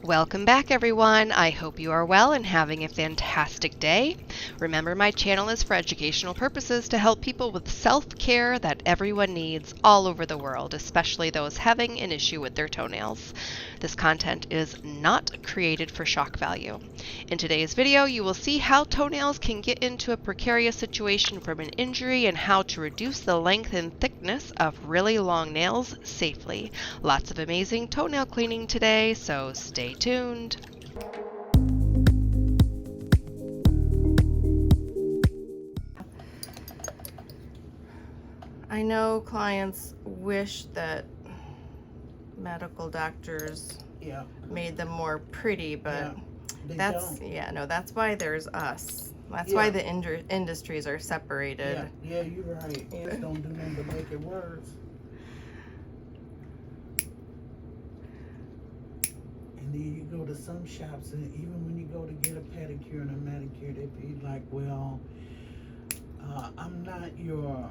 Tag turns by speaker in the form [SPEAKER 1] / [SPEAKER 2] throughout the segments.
[SPEAKER 1] Welcome back, everyone. I hope you are well and having a fantastic day. Remember, my channel is for educational purposes to help people with self-care that everyone needs all over the world, especially those having an issue with their toenails. This content is not created for shock value. In today's video, you will see how toenails can get into a precarious situation from an injury and how to reduce the length and thickness of really long nails safely. Lots of amazing toenail cleaning today, so stay tuned.
[SPEAKER 2] I know clients wish that medical doctors made them more pretty, but that's why there's us. That's why the industries are separated.
[SPEAKER 3] Yeah, you're right. Ants don't do nothing to make it worse. And then you go to some shops, and even when you go to get a pedicure and a manicure, they be like, well, I'm not your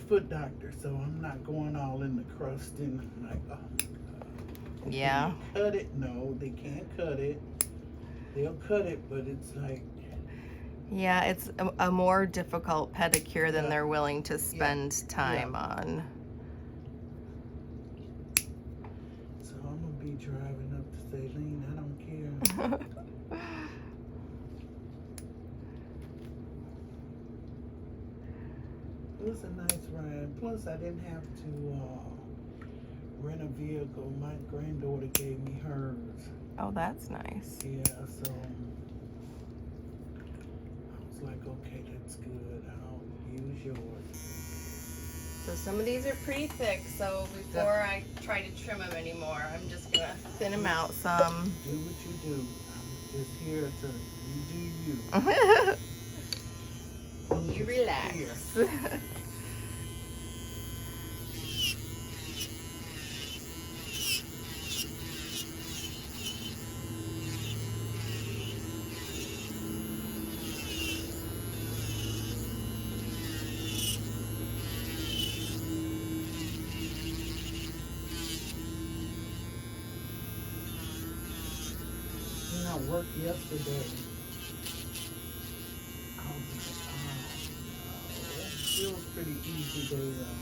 [SPEAKER 3] foot doctor, so I'm not going all in the crust. And I'm like, oh my God.
[SPEAKER 2] Yeah.
[SPEAKER 3] Can you cut it? No, they can't cut it. They'll cut it, but it's like...
[SPEAKER 2] Yeah, it's a more difficult pedicure than they're willing to spend time on.
[SPEAKER 3] So I'm going to be driving up to Saline. I don't care. It was a nice ride. Plus, I didn't have to rent a vehicle. My granddaughter gave me hers.
[SPEAKER 2] Oh, that's nice.
[SPEAKER 3] Yeah, so I was like, okay, that's good. I'll use yours.
[SPEAKER 2] So some of these are pretty thick, so before I try to trim them anymore, I'm just going to thin them out some.
[SPEAKER 3] Do what you do. I'm just here to, you do you.
[SPEAKER 2] You relax.
[SPEAKER 3] I worked yesterday. It was pretty easy day though.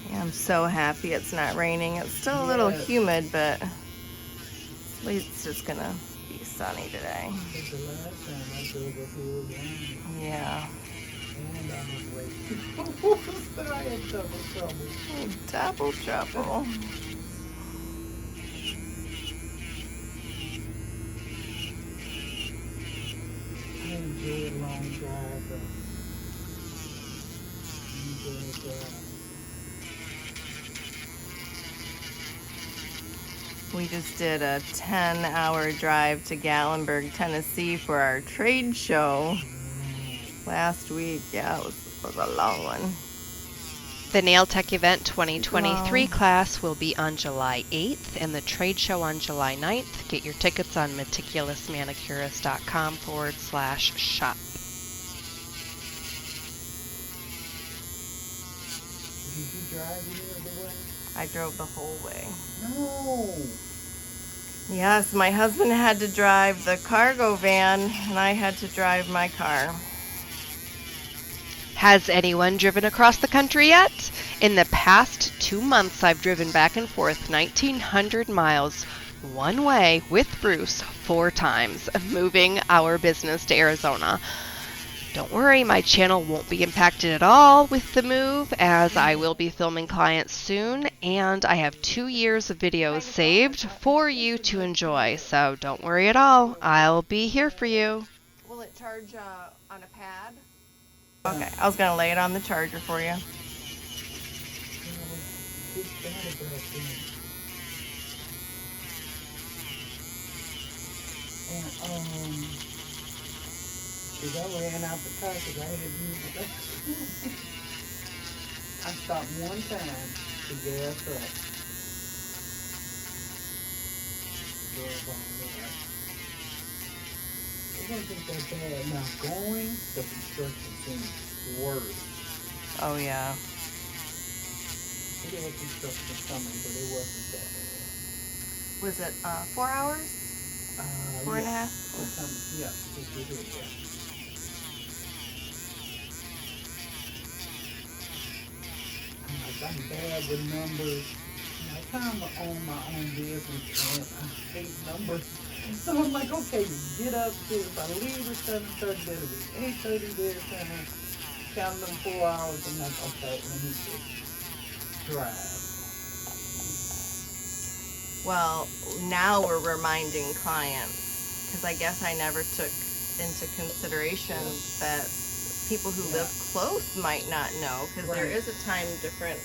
[SPEAKER 2] Yeah, I'm so happy it's not raining. It's still a little humid, but at least it's just gonna be sunny today.
[SPEAKER 3] It's the last time I drove up here was raining.
[SPEAKER 2] Yeah.
[SPEAKER 3] And I was waiting. So I had double trouble.
[SPEAKER 2] Double trouble.
[SPEAKER 3] I enjoy a long drive though. Enjoy a drive.
[SPEAKER 2] We just did a 10-hour drive to Gatlinburg, Tennessee for our trade show last week. Yeah, it was a long one.
[SPEAKER 1] The Nail Tech Event 2023 class will be on July 8th and the trade show on July 9th. Get your tickets on meticulousmanicurist.com/shop.
[SPEAKER 3] Did you drive any of the way?
[SPEAKER 2] I drove the whole way.
[SPEAKER 3] No.
[SPEAKER 2] Yes, my husband had to drive the cargo van and I had to drive my car.
[SPEAKER 1] Has anyone driven across the country yet? In the past 2 months, I've driven back and forth 1,900 miles one way with Bruce 4 times, moving our business to Arizona. Don't worry, my channel won't be impacted at all with the move, as I will be filming clients soon, and I have 2 years of videos saved for you to enjoy, so don't worry at all. I'll be here for you.
[SPEAKER 2] Will it charge on a pad? Okay, I was going to lay it on the charger for you.
[SPEAKER 3] Because I ran out the car because I had used it. I stopped one time to gas up. Drove on there. It wasn't that bad. Now going, the construction seems worse.
[SPEAKER 2] Oh, yeah.
[SPEAKER 3] There was construction coming, but it wasn't that bad.
[SPEAKER 2] Was it 4 hours? 4.5?
[SPEAKER 3] Yeah. Yeah. I'm bad with numbers. I kind of own my own business and I hate numbers. So I'm like, okay, get up here. If I leave at 7:30, that'll be 8:30 their time. Count them 4 hours. I'm like, okay, let me just drive.
[SPEAKER 2] Well, now we're reminding clients, because I guess I never took into consideration that people who live close might not know, because there is a time difference.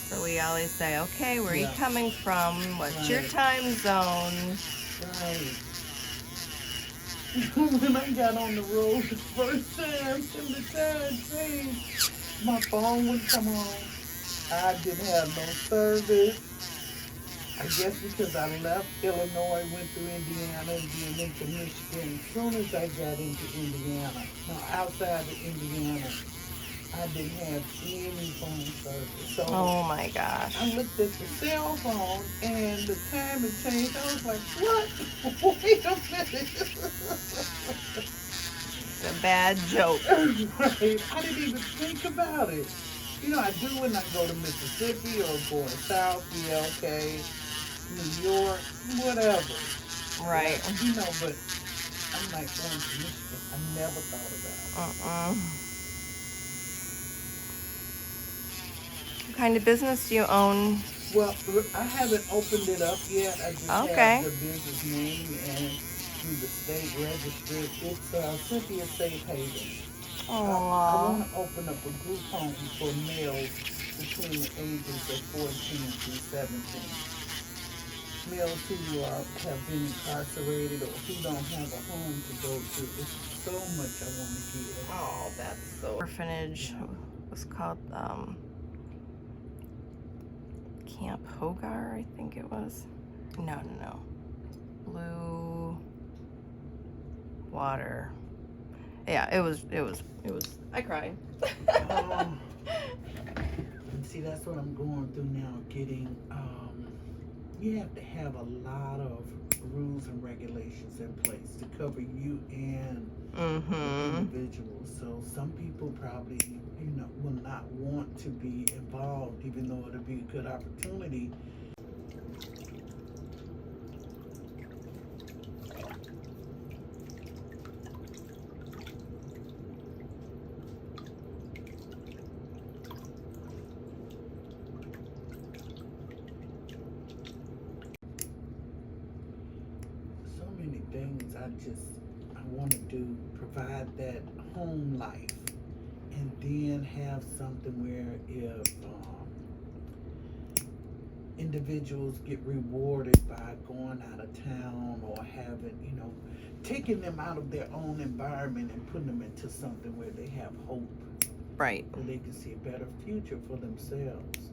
[SPEAKER 2] So we always say, okay, where are you coming from? What's your time zone?
[SPEAKER 3] Right. When I got on the road the first time, in the time changed, my phone would come on. I didn't have no service. I guess because I left Illinois, went through Indiana, and then into Michigan. As soon as I got into Indiana, outside of Indiana, I didn't have any phone service. So
[SPEAKER 2] oh my gosh.
[SPEAKER 3] I looked at the cell phone and the time had changed. I was like, what? Wait a minute.
[SPEAKER 2] It's a bad joke.
[SPEAKER 3] Right. I didn't even think about it. You know, I do when I go to Mississippi or going south, yeah, okay, New York, whatever.
[SPEAKER 2] Right.
[SPEAKER 3] You know, but I'm like going to Michigan. I never thought about it.
[SPEAKER 2] What kind of business do you own?
[SPEAKER 3] Well, I haven't opened it up yet. I just have the business name and through the state register. It's Cynthia Safe Haven. I want to open up a group home for males between the ages of 14 to 17. Males who have been incarcerated or who don't have a home to go to. It's so much I want to give.
[SPEAKER 2] Oh, that's so. Orphanage was called Camp Hogar, I think it was. No. Blue Water. Yeah, it was. I cried.
[SPEAKER 3] See, that's what I'm going through now. Getting, you have to have a lot of rules and regulations in place to cover you and individuals. So some people probably, will not want to be involved, even though it'll be a good opportunity. Things I want to do, provide that home life, and then have something where if individuals get rewarded by going out of town or having, taking them out of their own environment and putting them into something where they have hope,
[SPEAKER 2] right,
[SPEAKER 3] where they can see a better future for themselves,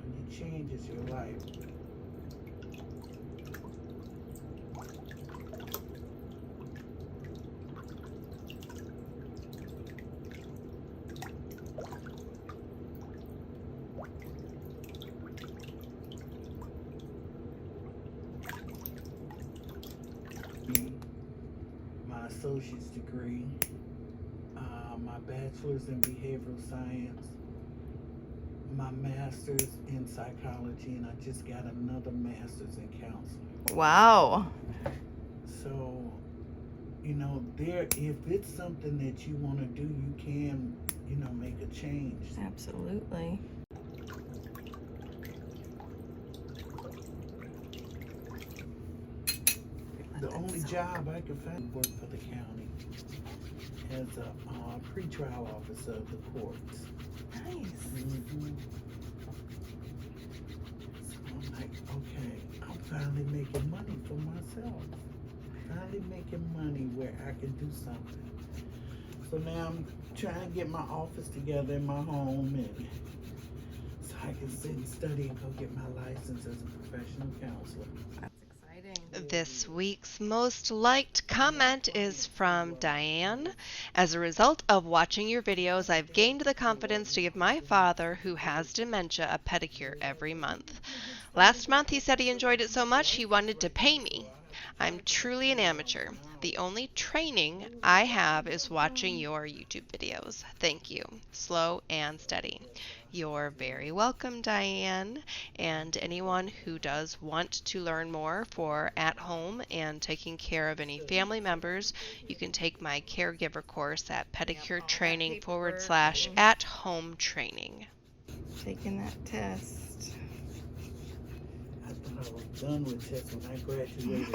[SPEAKER 3] and it changes your life. My associate's degree, my bachelor's in behavioral science, my master's in psychology, and I just got another master's in counseling.
[SPEAKER 2] Wow.
[SPEAKER 3] So, if it's something that you want to do, you can, make a change.
[SPEAKER 2] Absolutely.
[SPEAKER 3] The only job I could find work for the county as a pretrial officer of the courts.
[SPEAKER 2] Nice.
[SPEAKER 3] So I'm like, okay, I'm finally making money for myself. Finally making money where I can do something. So now I'm trying to get my office together in my home, and so I can sit and study and go get my license as a professional counselor.
[SPEAKER 2] That's exciting.
[SPEAKER 1] This week's most liked comment is from Diane. As a result of watching your videos, I've gained the confidence to give my father, who has dementia, a pedicure every month. Last month he said he enjoyed it so much he wanted to pay me. I'm truly an amateur. The only training I have is watching your YouTube videos. Thank you. Slow and steady. You're very welcome, Diane. And anyone who does want to learn more for at home and taking care of any family members, you can take my caregiver course at pedicure.training/at-home training.
[SPEAKER 2] Taking that test.
[SPEAKER 3] I thought I was done with tests when I graduated.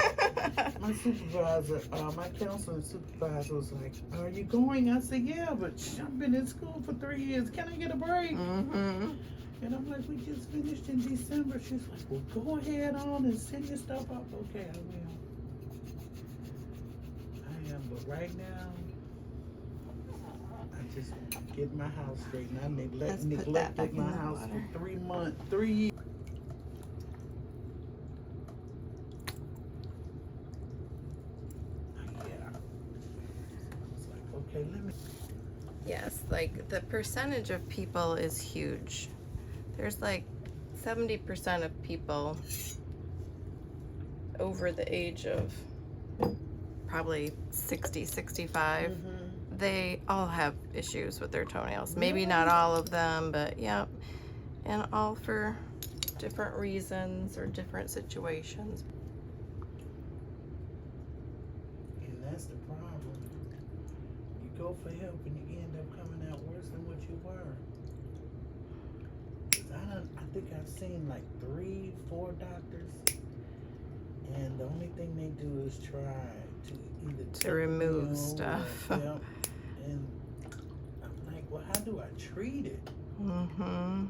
[SPEAKER 3] My supervisor, my counseling supervisor was like, "Are you going?" I said, "Yeah, but I've been in school for 3 years. Can I get a break?"
[SPEAKER 2] Mm-hmm.
[SPEAKER 3] And I'm like, "We just finished in December." She's like, "Well, go ahead on and send your stuff up." Okay, I will. I am, but right now, I just get my house straight. And I neglected my house for 3 months, 3 years.
[SPEAKER 2] Yes, like the percentage of people is huge. There's like 70% of people over the age of probably 60, 65.
[SPEAKER 3] Mm-hmm.
[SPEAKER 2] They all have issues with their toenails. Maybe not all of them, but yeah. And all for different reasons or different situations.
[SPEAKER 3] And that's the problem. You go for help and you end up coming out worse than what you were. 'Cause I think I've seen like 3, 4 doctors, and the only thing they do is try to either
[SPEAKER 2] To remove stuff.
[SPEAKER 3] Yep. And I'm like, well, how do I treat it?
[SPEAKER 2] Mm-hmm.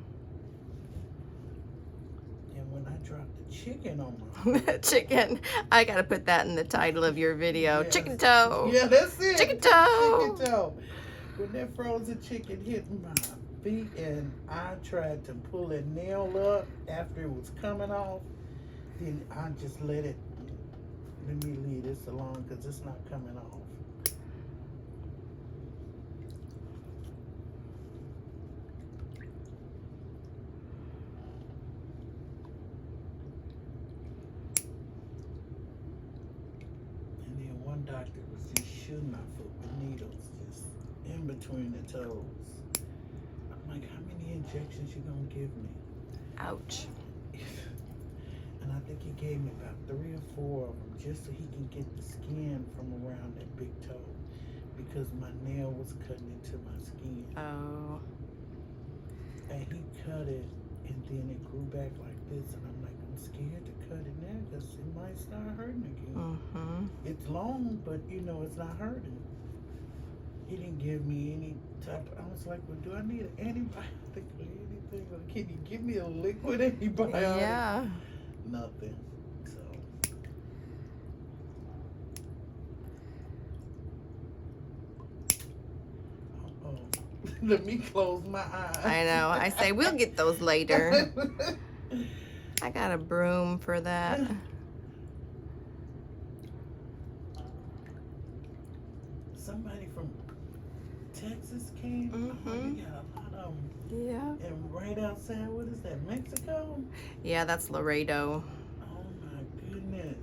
[SPEAKER 3] And when I dropped the chicken on my
[SPEAKER 2] Chicken. I gotta put that in the title of your video.
[SPEAKER 3] Yes.
[SPEAKER 2] Chicken toe.
[SPEAKER 3] Yeah, that's it.
[SPEAKER 2] Chicken toe.
[SPEAKER 3] Chicken toe. When that frozen chicken hit my feet and I tried to pull that nail up after it was coming off, then I just let me leave this alone because it's not coming off. And then one doctor was just shooting my foot with needles just in between the toes. I'm like, how many injections you gonna give me?
[SPEAKER 2] Ouch.
[SPEAKER 3] And I think he gave me about 3 or 4 of them just so he can get the skin from around that big toe because my nail was cutting into my skin.
[SPEAKER 2] Oh.
[SPEAKER 3] And he cut it and then it grew back like this and I'm like, I'm scared to cut it now because it might start hurting again.
[SPEAKER 2] Mm-hmm.
[SPEAKER 3] It's long, but you know, it's not hurting. He didn't give me any type. I was like, well, do I need an antibiotic or anything? Or can you give me a liquid antibiotic?
[SPEAKER 2] Yeah.
[SPEAKER 3] Nothing. So. Oh. Let me close my eyes.
[SPEAKER 2] I know. I say we'll get those later. I got a broom for that.
[SPEAKER 3] Somebody from Texas came.
[SPEAKER 2] Mm-hmm.
[SPEAKER 3] Oh, we got a lot of them.
[SPEAKER 2] Yeah.
[SPEAKER 3] And right outside, what is that, Mexico?
[SPEAKER 2] Yeah, that's Laredo.
[SPEAKER 3] Oh my goodness.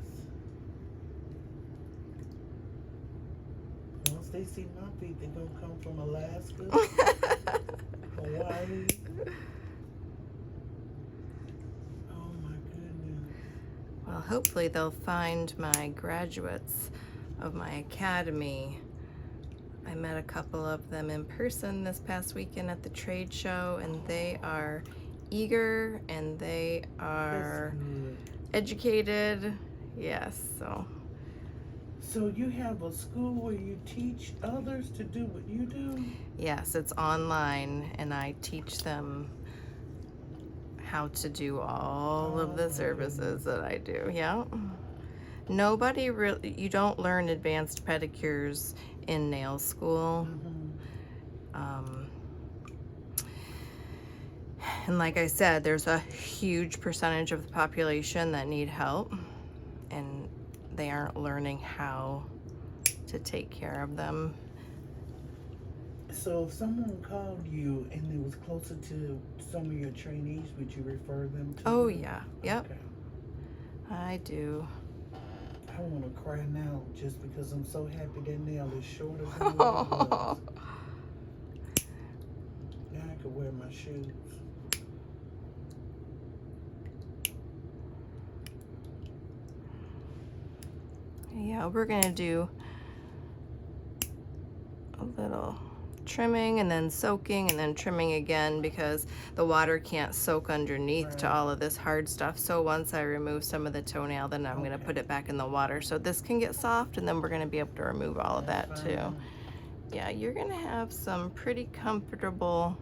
[SPEAKER 3] Once they see my feet, they're going to come from Alaska, Hawaii. Oh my goodness.
[SPEAKER 2] Well, hopefully they'll find my graduates of my academy. I met a couple of them in person this past weekend at the trade show, and they are eager and they are educated. Yes, so.
[SPEAKER 3] So you have a school where you teach others to do what you do?
[SPEAKER 2] Yes, it's online, and I teach them how to do all of the services that I do. Yeah. Nobody really, you don't learn advanced pedicures in nail school. And like I said, there's a huge percentage of the population that need help, and they aren't learning how to take care of them.
[SPEAKER 3] So if someone called you and it was closer to some of your trainees, would you refer them to?
[SPEAKER 2] Oh yeah, yep.
[SPEAKER 3] Okay.
[SPEAKER 2] I do.
[SPEAKER 3] I want to cry now just because I'm so happy that nail is shorter than what it was. Now I could wear my shoes.
[SPEAKER 2] Yeah, we're gonna do a little trimming and then soaking and then trimming again because the water can't soak underneath to all of this hard stuff. So once I remove some of the toenail, then I'm gonna put it back in the water so this can get soft, and then we're gonna be able to remove all of that too. Yeah, you're gonna have some pretty comfortable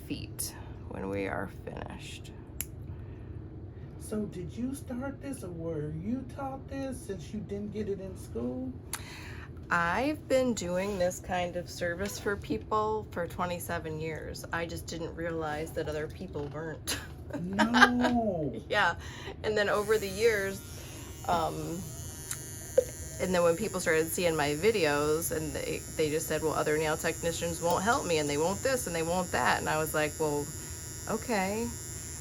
[SPEAKER 2] feet when we are finished.
[SPEAKER 3] So did you start this, or were you taught this since you didn't get it in school?
[SPEAKER 2] I've been doing this kind of service for people for 27 years. I just didn't realize that other people weren't.
[SPEAKER 3] No.
[SPEAKER 2] Yeah, and then over the years, and then when people started seeing my videos, and they just said, well, other nail technicians won't help me, and they won't this, and they won't that, and I was like, well, okay.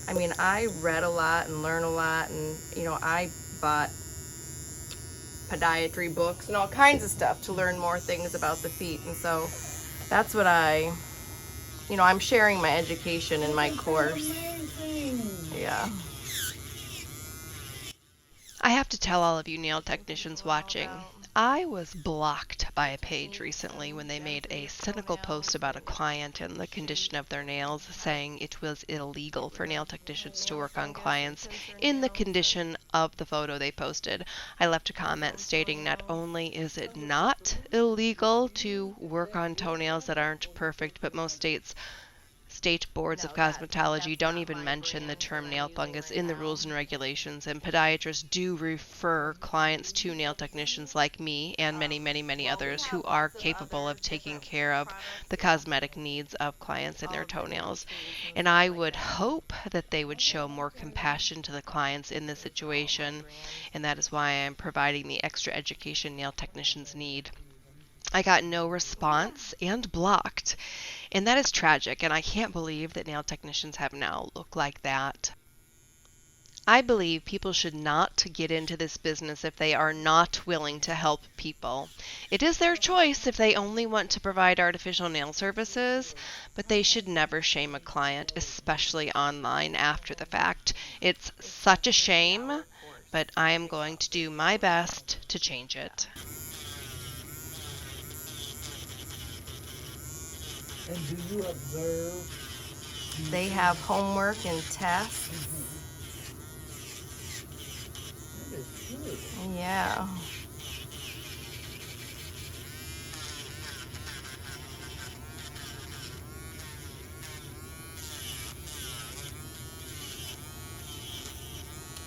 [SPEAKER 2] I mean, I read a lot and learned a lot, and, you know, I bought podiatry books and all kinds of stuff to learn more things about the feet, and so that's what I'm sharing my education in my course. Yeah.
[SPEAKER 1] I have to tell all of you nail technicians watching, I was blocked by a page recently when they made a cynical post about a client and the condition of their nails, saying it was illegal for nail technicians to work on clients in the condition of the photo they posted. I left a comment stating not only is it not illegal to work on toenails that aren't perfect, but most state boards of cosmetology don't even mention the term nail fungus in the rules and regulations, and podiatrists do refer clients to nail technicians like me and many, many, many others who are capable of taking care of the cosmetic needs of clients and their toenails. And I would hope that they would show more compassion to the clients in this situation, and that is why I'm providing the extra education nail technicians need. I got no response and blocked, and that is tragic, and I can't believe that nail technicians have now looked like that. I believe people should not get into this business if they are not willing to help people. It is their choice if they only want to provide artificial nail services, but they should never shame a client, especially online after the fact. It's such a shame, but I am going to do my best to change it.
[SPEAKER 3] And do you observe?
[SPEAKER 2] They have homework and tests.
[SPEAKER 3] That is good.
[SPEAKER 2] Yeah.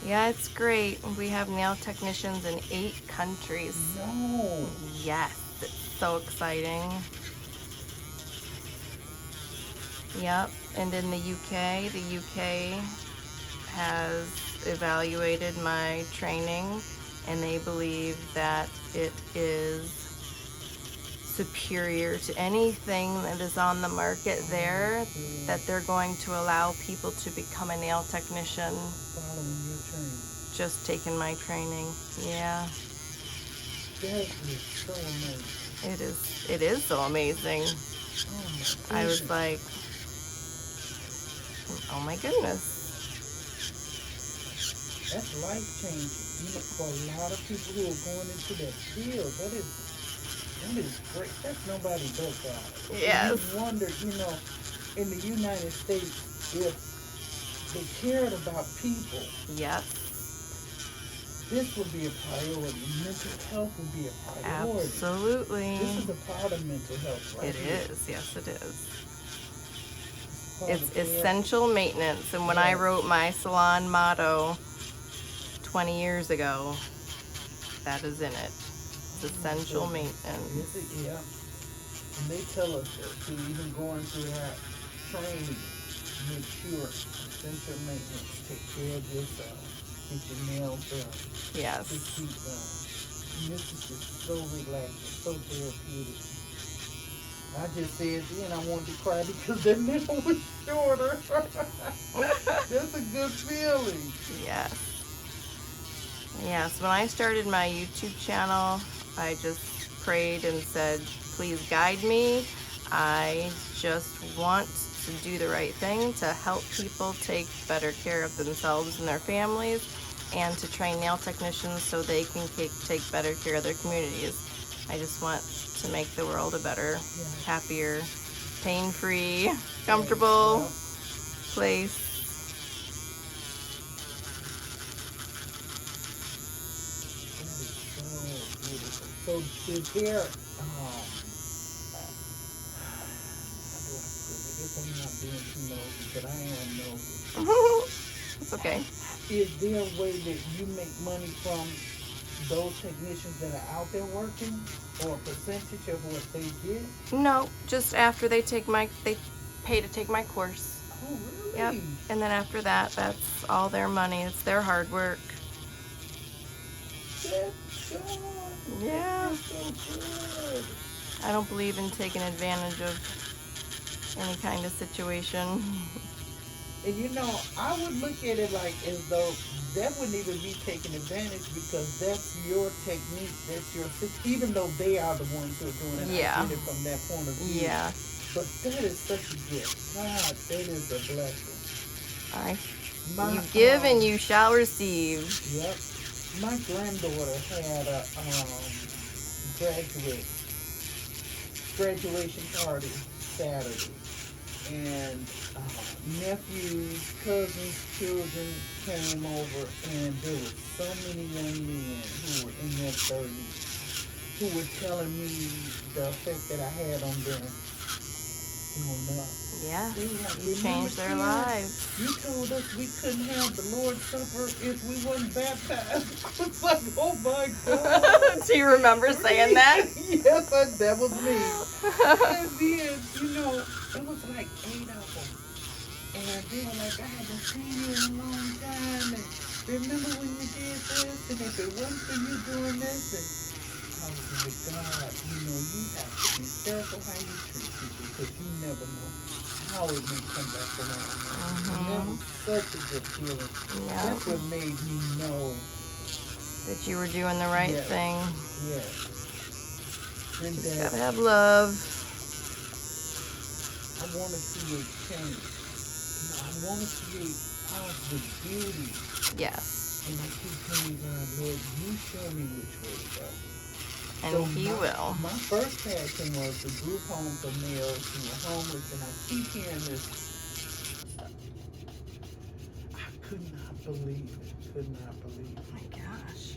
[SPEAKER 2] Yeah, it's great. We have nail technicians in 8 countries.
[SPEAKER 3] No.
[SPEAKER 2] Yes, it's so exciting. Yep, and in the UK has evaluated my training, and they believe that it is superior to anything that is on the market there, that they're going to allow people to become a nail technician
[SPEAKER 3] Following your training.
[SPEAKER 2] just taking my training. Yeah.
[SPEAKER 3] That is so amazing.
[SPEAKER 2] It is so amazing.
[SPEAKER 3] Oh my
[SPEAKER 2] I was
[SPEAKER 3] goodness.
[SPEAKER 2] like, oh my goodness.
[SPEAKER 3] That's life changing. You know, for a lot of people who are going into that field, that is great. That's nobody but God.
[SPEAKER 2] Yes.
[SPEAKER 3] You wonder, you know, in the United States, if they cared about people,
[SPEAKER 2] Yep.
[SPEAKER 3] this would be a priority. Mental health would be a priority.
[SPEAKER 2] Absolutely.
[SPEAKER 3] This is a part of mental health, right?
[SPEAKER 2] It is. Yes, it is.
[SPEAKER 3] Part
[SPEAKER 2] It's
[SPEAKER 3] of care.
[SPEAKER 2] essential maintenance. And when I wrote my salon motto 20 years ago, that is in it. It's essential maintenance.
[SPEAKER 3] Is it? Yeah. And they tell us that too, even going through that training, make sure essential maintenance, take care of yourself. keep your nails done.
[SPEAKER 2] Yes.
[SPEAKER 3] To keep them. This is just so relaxing, so therapeutic. I just said then I wanted to cry because that nail was shorter. That's a good feeling.
[SPEAKER 2] Yes. Yes, when I started my YouTube channel, I just prayed and said, please guide me. I just want to do the right thing to help people take better care of themselves and their families, and to train nail technicians so they can take better care of their communities. I just want to make the world a better, happier, pain-free, comfortable place.
[SPEAKER 3] So is there, how do I put it? If I'm not being too nosy, but I am nosy.
[SPEAKER 2] It's okay.
[SPEAKER 3] Is there a way that you make money from those technicians that are out there working, or a percentage of what they get?
[SPEAKER 2] No, just after they pay to take my course.
[SPEAKER 3] Oh, really?
[SPEAKER 2] Yep. And then after that, that's all their money. It's their hard work.
[SPEAKER 3] That's good.
[SPEAKER 2] Yeah.
[SPEAKER 3] That's so good.
[SPEAKER 2] I don't believe in taking advantage of any kind of situation.
[SPEAKER 3] And you know, I would look at it like as though that wouldn't even be taking advantage, because that's your technique, that's your system, even though they are the ones who are doing it.
[SPEAKER 2] Yeah.
[SPEAKER 3] I get it from that point of view.
[SPEAKER 2] Yeah.
[SPEAKER 3] But that is such a gift. God, that is a blessing.
[SPEAKER 2] You give and you shall receive.
[SPEAKER 3] Yep. My granddaughter had a graduation party Saturday, and nephews, cousins, children came over, and there were so many young men who were in their 30s who were telling me the effect that I had on them.
[SPEAKER 2] Yeah,
[SPEAKER 3] Like,
[SPEAKER 2] you changed their lives.
[SPEAKER 3] You told us we couldn't have the Lord's Supper if we wasn't baptized. I was like, oh my God.
[SPEAKER 2] Do you remember saying that?
[SPEAKER 3] Yes, that was me. And then, you know, it was like 8 of them. And they were like, I haven't seen you in a long time. And remember when you did this? And if it wasn't for you doing this? And I was like, God, you know, you have to be careful how you treat people, because you never know how it may come back around. And that was such a good feeling.
[SPEAKER 2] Yeah.
[SPEAKER 3] That's what made me know
[SPEAKER 2] that you were doing the right thing.
[SPEAKER 3] Yes. And
[SPEAKER 2] Just
[SPEAKER 3] that
[SPEAKER 2] gotta have love.
[SPEAKER 3] I want to create change. I want to create positive beauty.
[SPEAKER 2] Yes.
[SPEAKER 3] And I keep telling God, Lord, you show me which way to go.
[SPEAKER 2] And
[SPEAKER 3] So
[SPEAKER 2] He will.
[SPEAKER 3] My first passion was the group home for males who were homeless, and I keep hearing this. I could not believe it. Could not believe it.
[SPEAKER 2] Oh my gosh.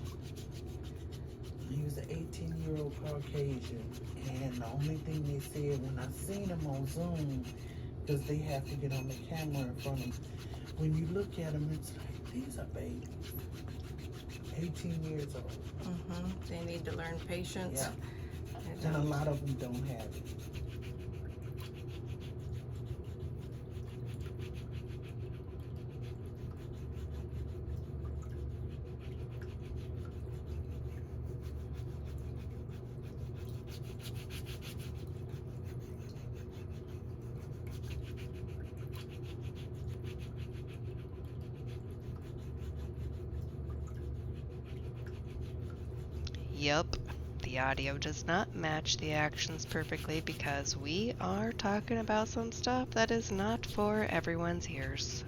[SPEAKER 3] He was an 18-year-old Caucasian, and the only thing they said when I seen him on Zoom, because they have to get on the camera in front of him, when you look at him, it's like, these are babies. 18 years old.
[SPEAKER 2] They need to learn patience.
[SPEAKER 3] Yeah. And a lot of them don't have it.
[SPEAKER 1] Yup, the audio does not match the actions perfectly because we are talking about some stuff that is not for everyone's ears.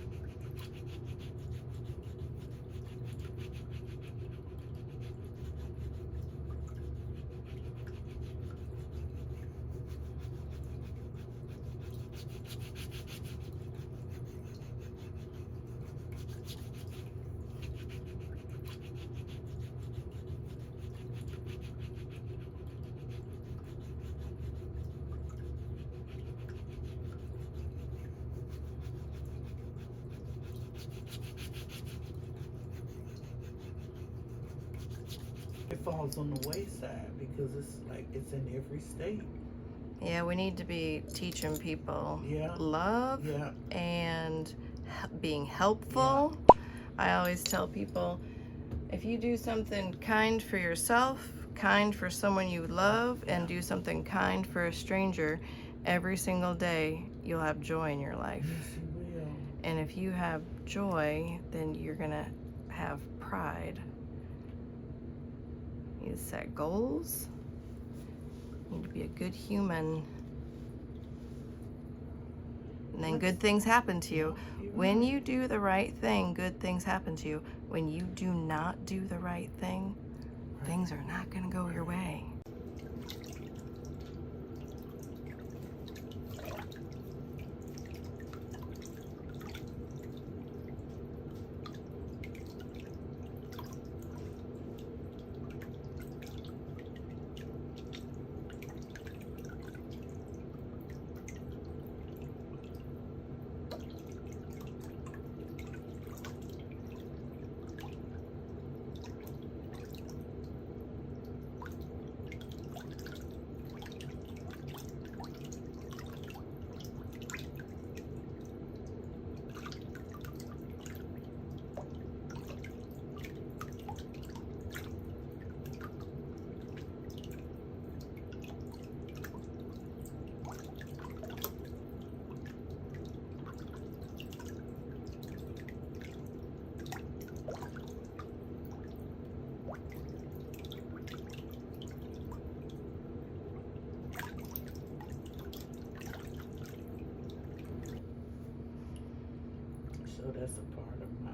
[SPEAKER 3] It falls on the wayside because it's like it's in every state.
[SPEAKER 2] Yeah, we need to be teaching people
[SPEAKER 3] Yeah.
[SPEAKER 2] love
[SPEAKER 3] Yeah.
[SPEAKER 2] and being helpful. I always tell people, if you do something kind for yourself, kind for someone you love, and do something kind for a stranger every single day, you'll have joy in your life.
[SPEAKER 3] Yes, you will.
[SPEAKER 2] And if you have joy, then you're gonna have pride. You need to set goals. You need to be a good human. And then good things happen to you. When you do the right thing, good things happen to you. When you do not do the right thing, things are not gonna go your way.
[SPEAKER 3] So that's a part of my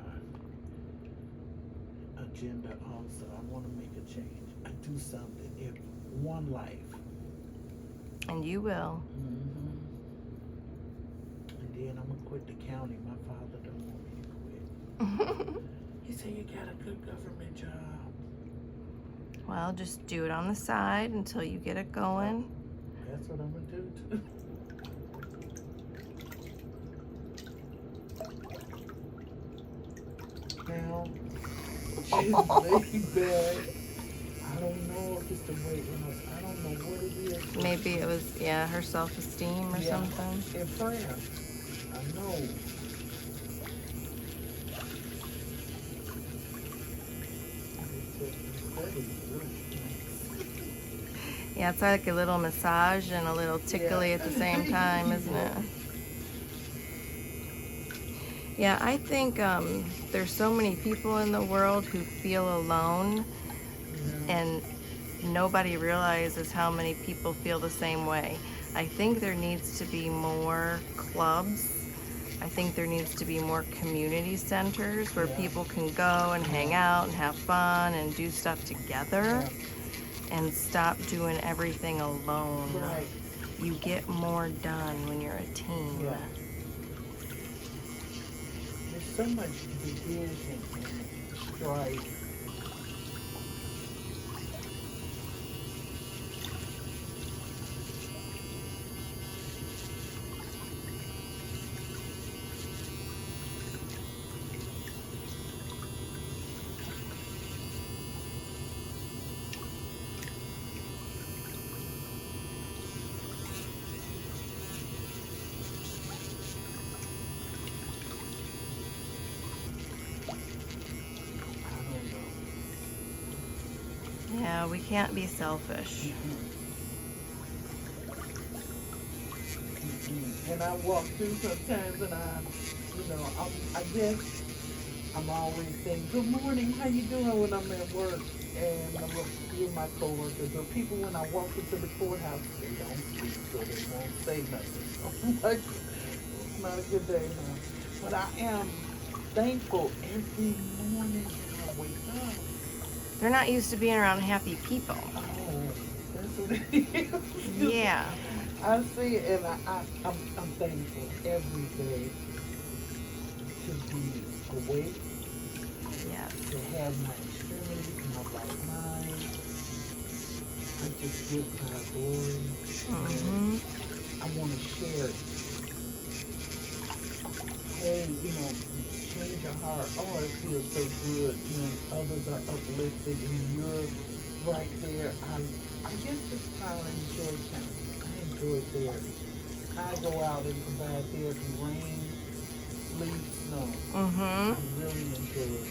[SPEAKER 3] agenda also. I want to make a change. I do something in one life.
[SPEAKER 2] And you will.
[SPEAKER 3] Mm-hmm. And then I'm going to quit the county. My father don't want me to quit. He said, you got a good government job.
[SPEAKER 2] Well, just do it on the side until you get it going.
[SPEAKER 3] That's what I'm going to do too. Now, she's laid back. I don't know if it's the weight loss. I don't know what it is.
[SPEAKER 2] Maybe it was, yeah, her self-esteem or something.
[SPEAKER 3] In France, I know.
[SPEAKER 2] Yeah, it's like a little massage and a little tickly at the same time, isn't it? Yeah, I think there's so many people in the world who feel alone, and nobody realizes how many people feel the same way. I think there needs to be more clubs. I think there needs to be more community centers where people can go and hang out and have fun and do stuff together and stop doing everything alone.
[SPEAKER 3] Right.
[SPEAKER 2] You get more done when you're a team.
[SPEAKER 3] Yeah. There's so much division and strife.
[SPEAKER 2] Yeah, we can't be selfish.
[SPEAKER 3] And I walk through sometimes and I guess I'm always saying, good morning, how you doing when I'm at work? And I'm with my coworkers or people when I walk into the courthouse, they don't speak, so they won't say nothing. So I'm like, it's not a good day, huh? But I am thankful every morning when I wake up.
[SPEAKER 2] They're not used to being around happy people.
[SPEAKER 3] Oh, that's what it is.
[SPEAKER 2] Yeah.
[SPEAKER 3] I see it, and I'm thankful every day to be awake, to have my extremities, my right mind. I just give God glory.
[SPEAKER 2] Mm-hmm.
[SPEAKER 3] I want to share it. Hey, change your heart. Oh, it feels so good when others are uplifted and you're right there. I guess it's how I enjoy counseling. I enjoy therapy. I go out and provide therapy, rain, sleep, snow.
[SPEAKER 2] Mm-hmm.
[SPEAKER 3] I really enjoy good.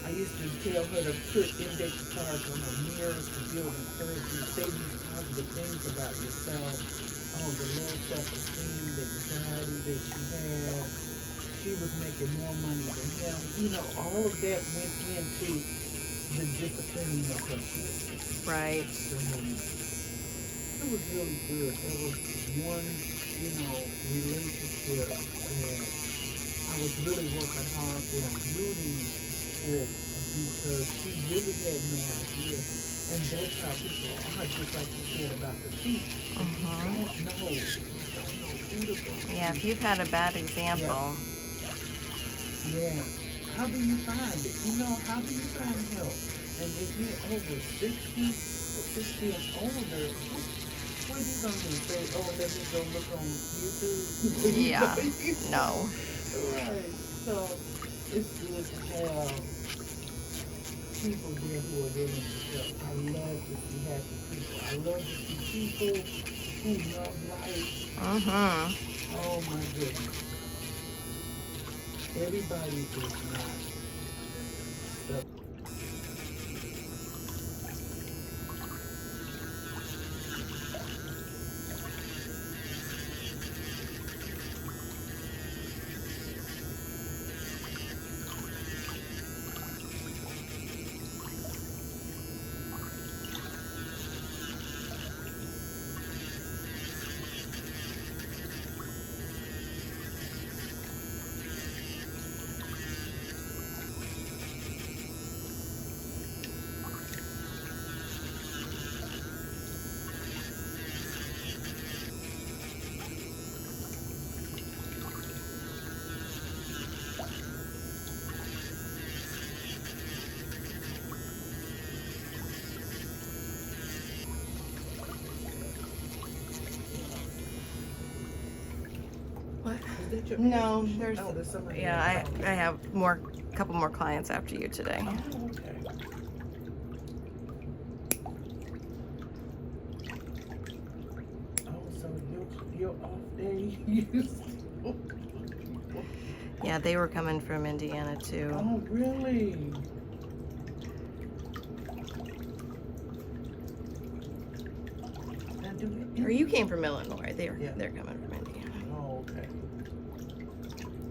[SPEAKER 3] I used to tell her to put index cards on her mirrors to build encouragement, say these positive things about yourself, the low self-esteem, the anxiety that she had. She was making more money than him. All of that went into the disciplining of her kids.
[SPEAKER 1] Right.
[SPEAKER 3] So, it was really good. That was one, relationship that I was really working hard for and rooting for because she really had no idea. And that's how people are, just like you said about the feet.
[SPEAKER 2] Mm-hmm.
[SPEAKER 3] You don't know beautiful.
[SPEAKER 2] Yeah, if you've had a bad example.
[SPEAKER 3] Yeah. How do you find it? How do you find help? And if you're over 60 or 60 and older, what are you going to do? Say, oh, let me go look on YouTube?
[SPEAKER 2] Yeah. No.
[SPEAKER 3] Right. So it's good to have people there who are willing to help. I love to see happy people. I love to see people who love life.
[SPEAKER 2] Mm-hmm.
[SPEAKER 3] Oh my goodness. Everybody is not stuck. your
[SPEAKER 2] No,
[SPEAKER 3] past?
[SPEAKER 2] there's,
[SPEAKER 3] Oh, there's somebody
[SPEAKER 2] yeah,
[SPEAKER 3] else.
[SPEAKER 2] I have couple more clients after you today.
[SPEAKER 3] Oh, okay. Oh, so your off day
[SPEAKER 2] Yeah, they were coming from Indiana too.
[SPEAKER 3] Oh, really? Now,
[SPEAKER 2] Or you came from Illinois. They're
[SPEAKER 3] Yeah.
[SPEAKER 2] coming from Indiana.
[SPEAKER 3] Oh, okay.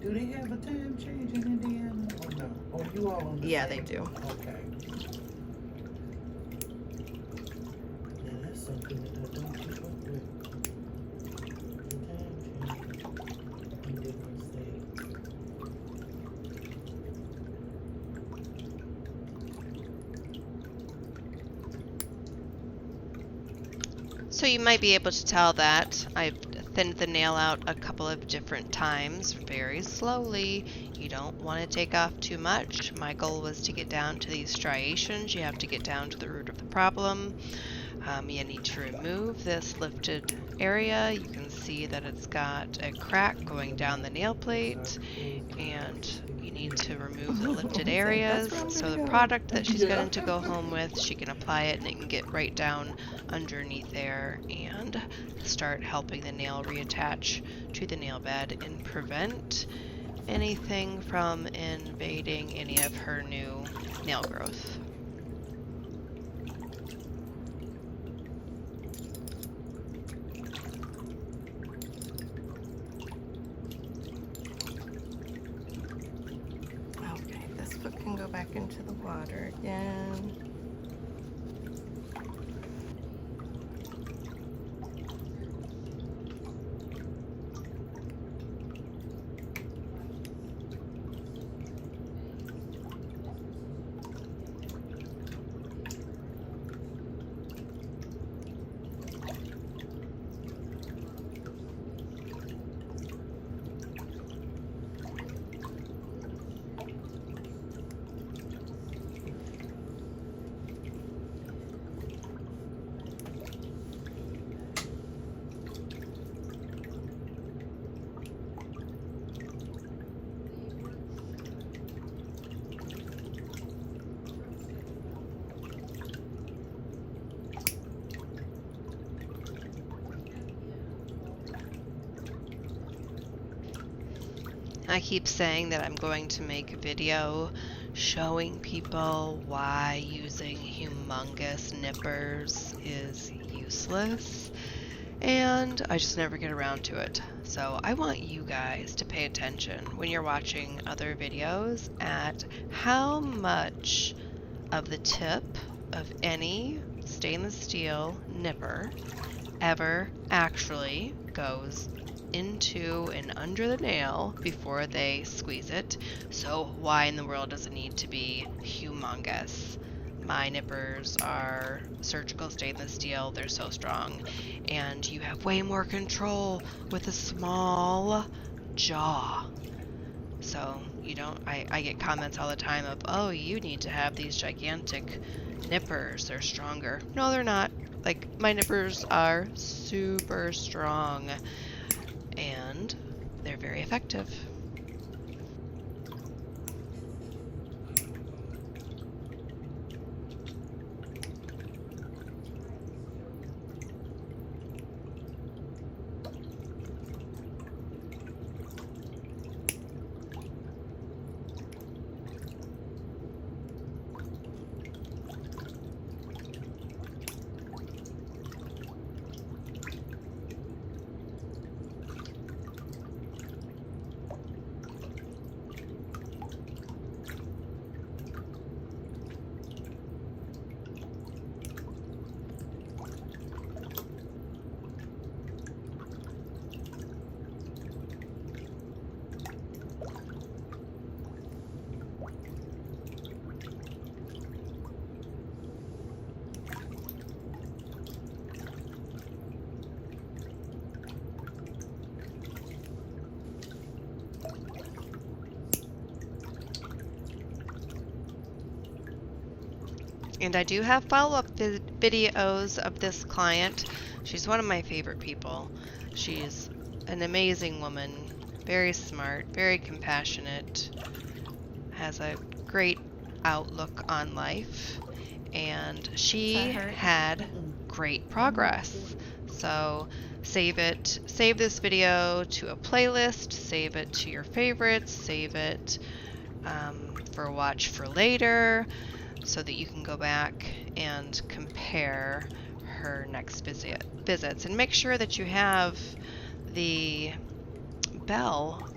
[SPEAKER 3] Do they have a time change in Indiana? Or no? Or you all on the
[SPEAKER 2] Yeah,
[SPEAKER 3] same?
[SPEAKER 2] they do.
[SPEAKER 3] Okay. Yeah, that's something that I don't keep up with. The time change in different states.
[SPEAKER 1] So you might be able to tell that I've thinned the nail out a couple of different times, very slowly. You don't want to take off too much. My goal was to get down to these striations. You have to get down to the root of the problem. You need to remove this lifted area. You can see that it's got a crack going down the nail plate, and you need to remove the lifted areas. So the product that she's going to go home with, she can apply it and it can get right down underneath there and start helping the nail reattach to the nail bed and prevent anything from invading any of her new nail growth.
[SPEAKER 2] Okay, this foot can go back into the water again.
[SPEAKER 1] I keep saying that I'm going to make a video showing people why using humongous nippers is useless, and I just never get around to it. So I want you guys to pay attention when you're watching other videos at how much of the tip of any stainless steel nipper ever actually goes into and under the nail before they squeeze it. So why in the world does it need to be humongous? My nippers are surgical stainless steel. They're so strong, and you have way more control with a small jaw. So you don't, I get comments all the time of, oh, you need to have these gigantic nippers, they're stronger. No, they're not. Like, my nippers are super strong, and they're very effective. And I do have follow-up videos of this client. She's one of my favorite people. She's an amazing woman. Very smart, very compassionate, has a great outlook on life, and she had great progress. So save this video to a playlist, save it to your favorites, save it for watch for later, so that you can go back and compare her next visits. And make sure that you have the bell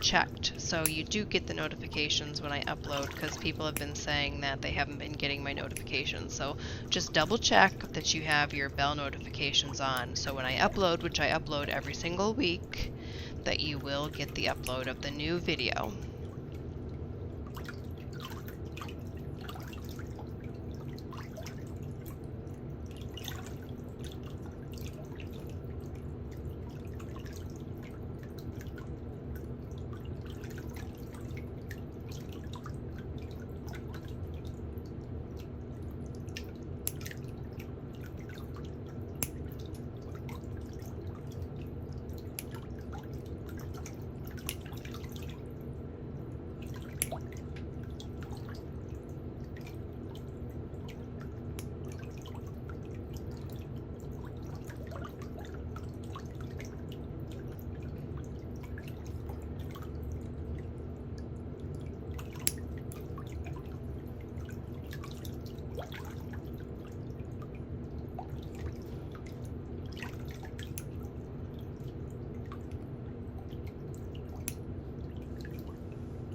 [SPEAKER 1] checked so you do get the notifications when I upload, because people have been saying that they haven't been getting my notifications. So just double check that you have your bell notifications on, so when I upload, which I upload every single week, that you will get the upload of the new video.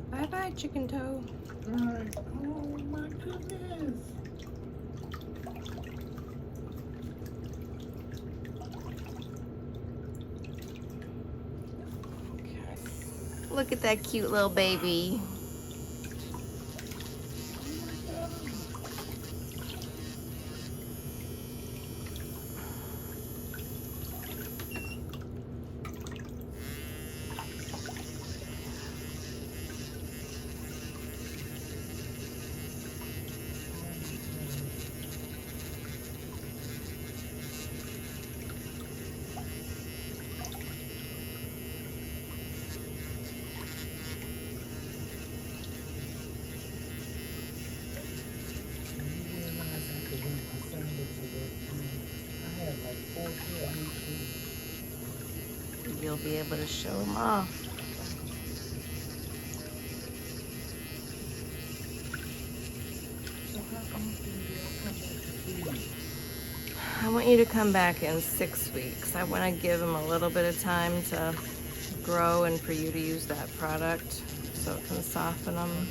[SPEAKER 2] Bye-bye, Chicken Toe.
[SPEAKER 3] Alright. Oh my goodness.
[SPEAKER 2] Look at that cute little baby. You'll be able to show them off. I want you to come back in 6 weeks. I want to give them a little bit of time to grow and for you to use that product so it can soften them.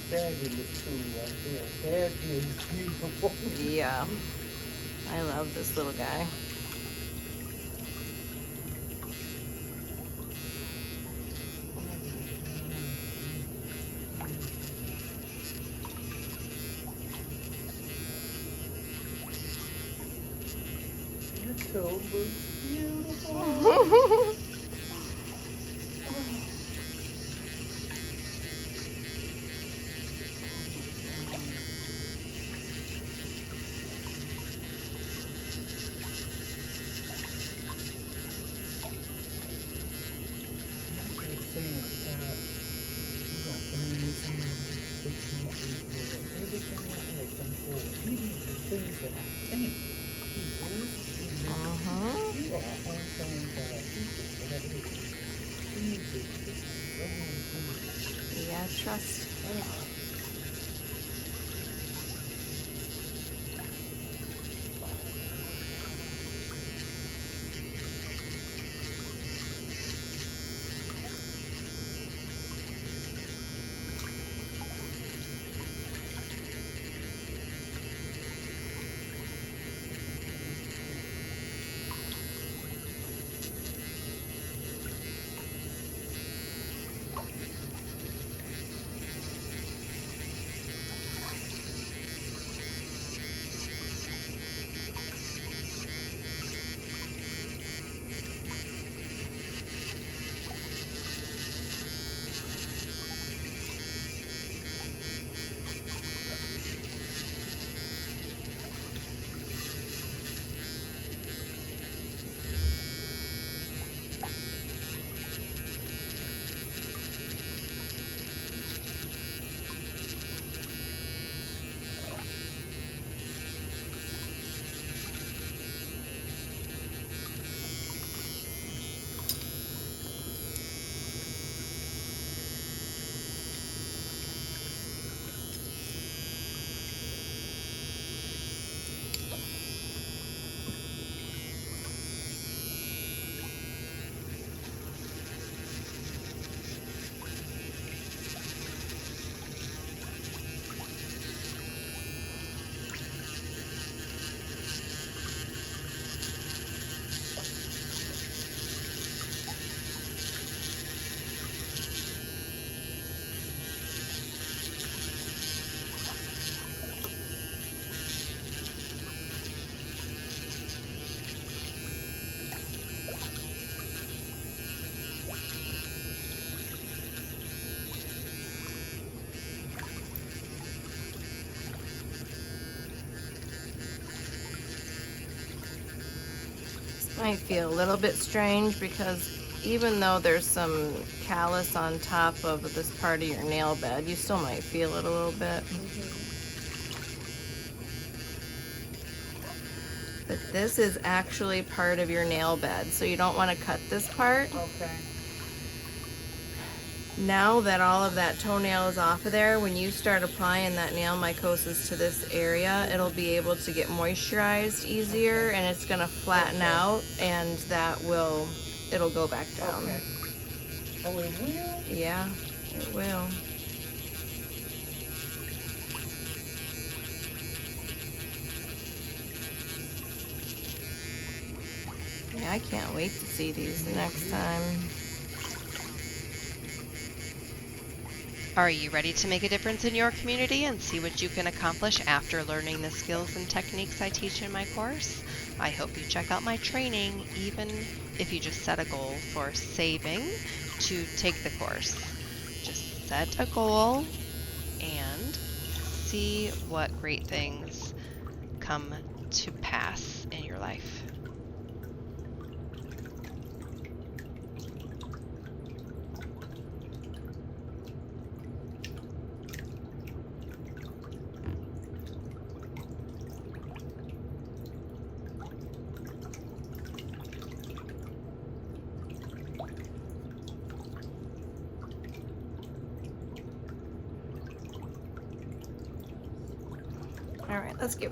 [SPEAKER 3] Fabulous tool right there. That is beautiful.
[SPEAKER 2] Yeah, I love this little guy.
[SPEAKER 3] That toe looks beautiful.
[SPEAKER 2] Yeah, trust. Might feel a little bit strange because even though there's some callus on top of this part of your nail bed, you still might feel it a little bit. But this is actually part of your nail bed, so you don't want to cut this part.
[SPEAKER 3] Okay.
[SPEAKER 2] Now that all of that toenail is off of there, when you start applying that nail mycosis to this area, it'll be able to get moisturized easier, and it's going to flatten out, and it'll go back down.
[SPEAKER 3] Okay. Oh, it will?
[SPEAKER 2] Yeah, it will. Yeah, I can't wait to see these next time.
[SPEAKER 1] Are you ready to make a difference in your community and see what you can accomplish after learning the skills and techniques I teach in my course? I hope you check out my training, even if you just set a goal for saving to take the course. Just set a goal and see what great things come to pass in your life.
[SPEAKER 2] All right, let's go.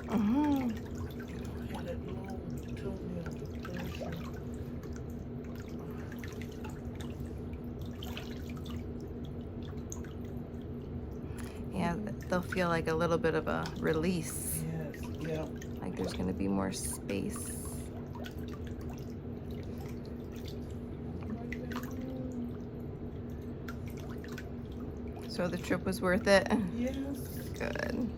[SPEAKER 2] Mm-hmm. Yeah, they'll feel like a little bit of a release.
[SPEAKER 3] Yes, yeah.
[SPEAKER 2] Like there's going to be more space. So the trip was worth it?
[SPEAKER 3] Yes.
[SPEAKER 2] Good.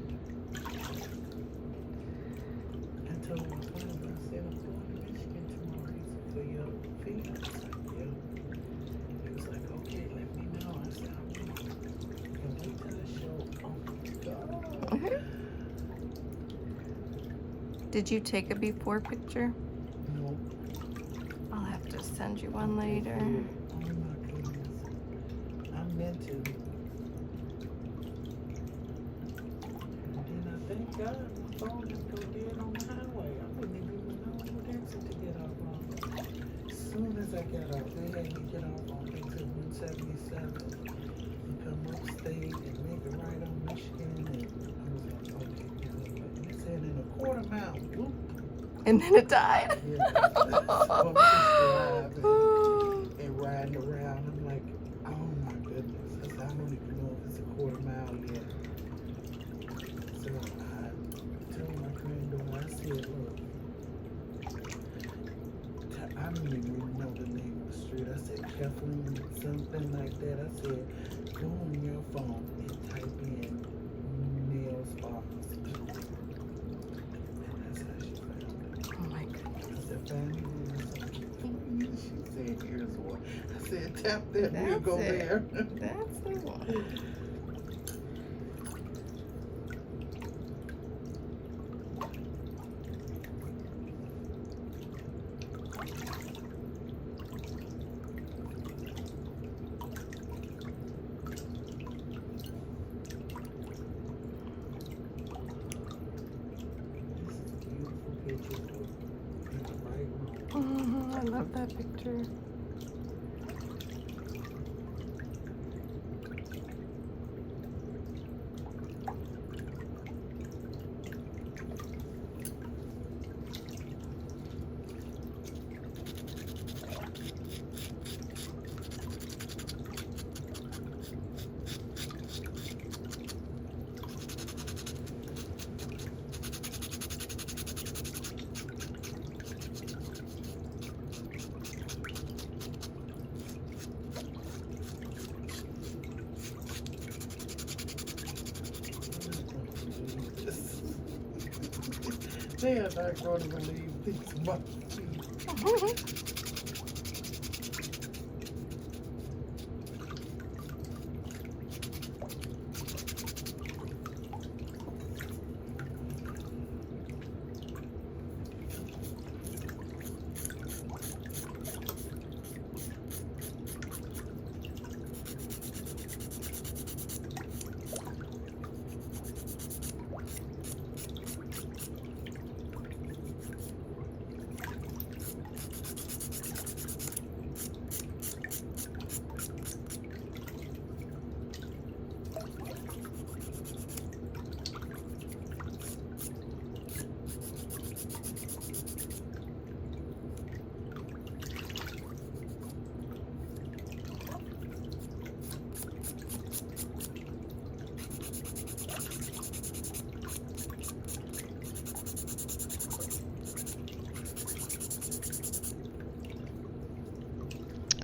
[SPEAKER 3] I told my friend, I said, I'm going to Michigan tomorrow for your feet. I was like, yeah. He was like, okay, let me know. I said, I'm wait till the show. Oh my God.
[SPEAKER 2] Did you take a before picture?
[SPEAKER 3] No.
[SPEAKER 2] I'll have to send you one later.
[SPEAKER 3] Oh my goodness. I meant to. And then I thank God my phone didn't go dead on the highway. I wouldn't even know what exit to get off on. As soon as I got off, they had me get off on exit 177 and come upstate and make a right on Michigan. And I was like, okay, and it said in a quarter mile, whoop.
[SPEAKER 2] And then it died?
[SPEAKER 3] Yeah. So I'm just driving and riding around. I'm like, oh my goodness. I said, I don't even know if it's a quarter mile yet. So I told my granddaughter, I said, look, I don't even know the name of the street. I said, Kathleen, something like that. I said, go on your phone and type in nail spas. And that's how she found it.
[SPEAKER 2] Oh my goodness.
[SPEAKER 3] I said, family nails. She said, here's one. I said, tap that, we'll
[SPEAKER 2] That's
[SPEAKER 3] go
[SPEAKER 2] it.
[SPEAKER 3] there.
[SPEAKER 2] That's the one. that picture.
[SPEAKER 3] They are not going to believe these monkeys.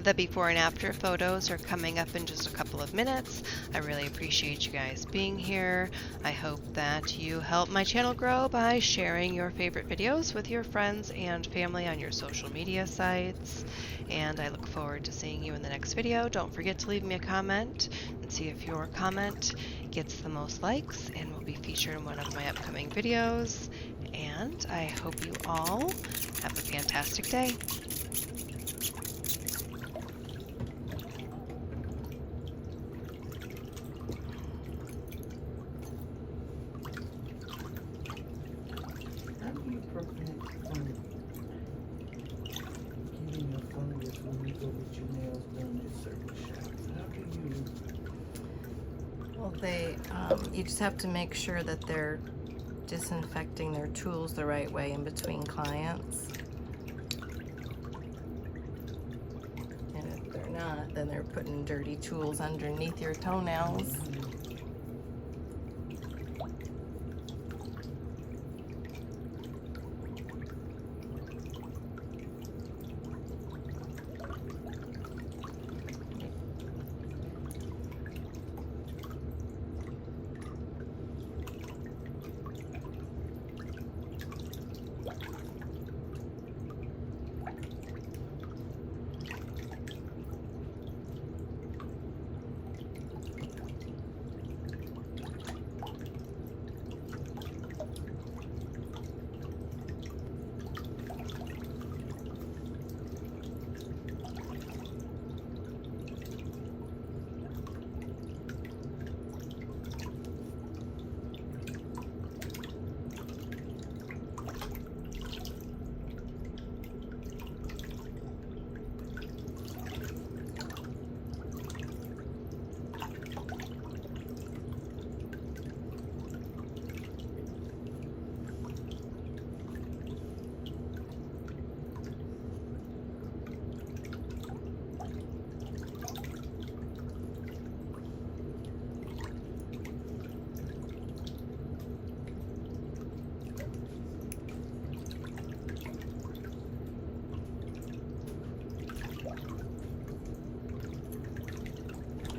[SPEAKER 1] The before and after photos are coming up in just a couple of minutes. I really appreciate you guys being here. I hope that you help my channel grow by sharing your favorite videos with your friends and family on your social media sites. And I look forward to seeing you in the next video. Don't forget to leave me a comment and see if your comment gets the most likes and will be featured in one of my upcoming videos. And I hope you all have a fantastic day.
[SPEAKER 3] How do you prevent from getting a fungus when you go get your nails done at certain shops? How do you?
[SPEAKER 2] Well, you just have to make sure that they're disinfecting their tools the right way in between clients. And if they're not, then they're putting dirty tools underneath your toenails.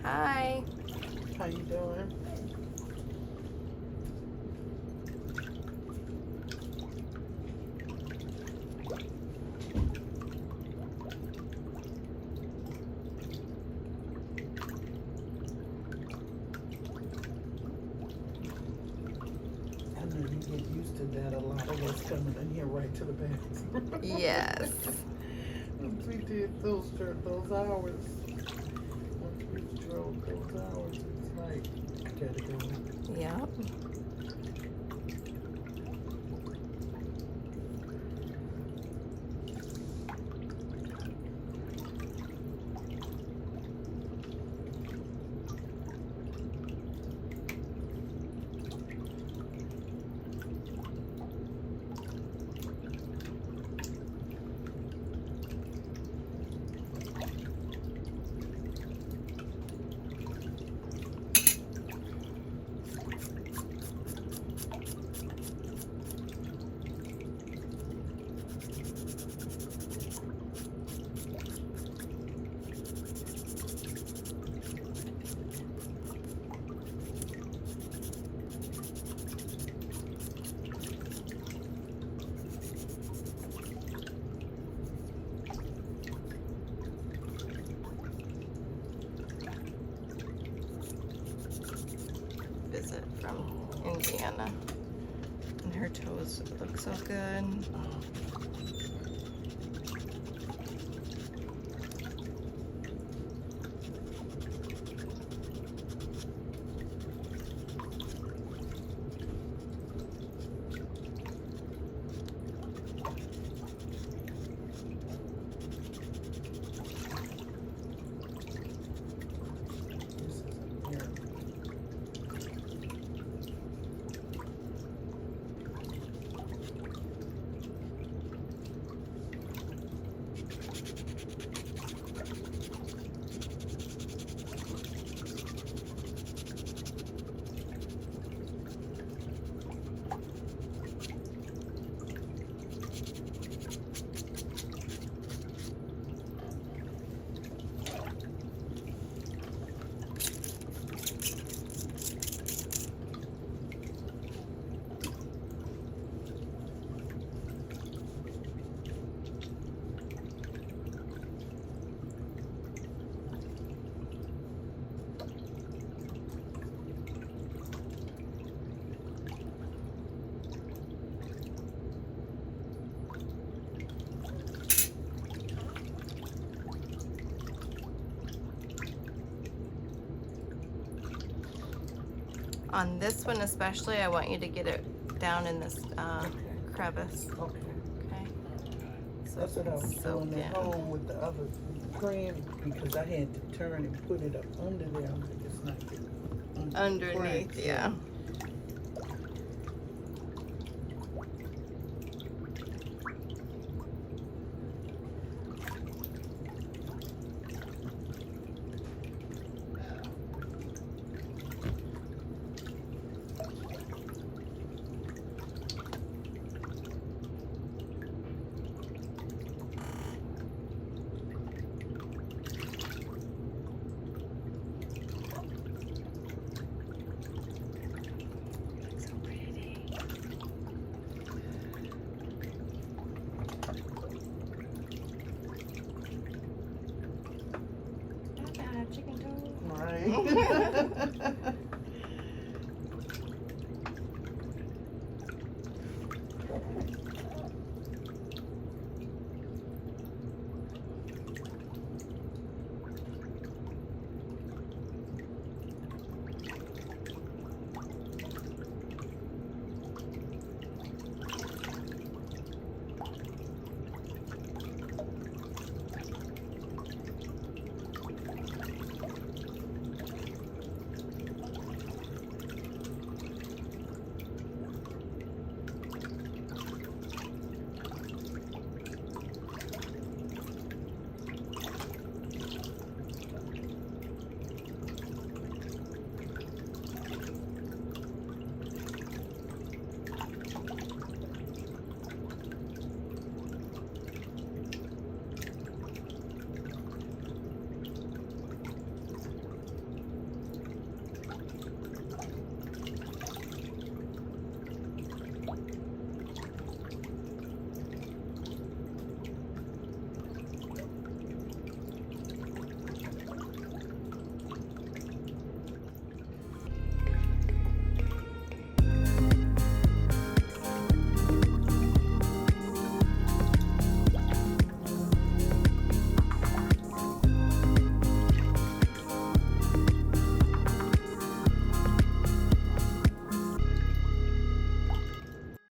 [SPEAKER 2] Hi.
[SPEAKER 3] How you doing? I know you get used to that. A lot of us coming in here right to the bathroom.
[SPEAKER 2] Yes.
[SPEAKER 3] We did those hours. Once we drove those hours, it's like, I gotta go.
[SPEAKER 2] Yep. visit from Indiana. And her toes look so good. On this one especially, I want you to get it down in this crevice.
[SPEAKER 3] Okay.
[SPEAKER 2] Okay. So
[SPEAKER 3] That's what I was
[SPEAKER 2] soak
[SPEAKER 3] doing at
[SPEAKER 2] in.
[SPEAKER 3] home with the other cream because I had to turn and put it up under there. It's not get
[SPEAKER 2] Underneath,
[SPEAKER 3] cracks.
[SPEAKER 2] yeah. So pretty. Not bad, chicken toe.
[SPEAKER 3] Right.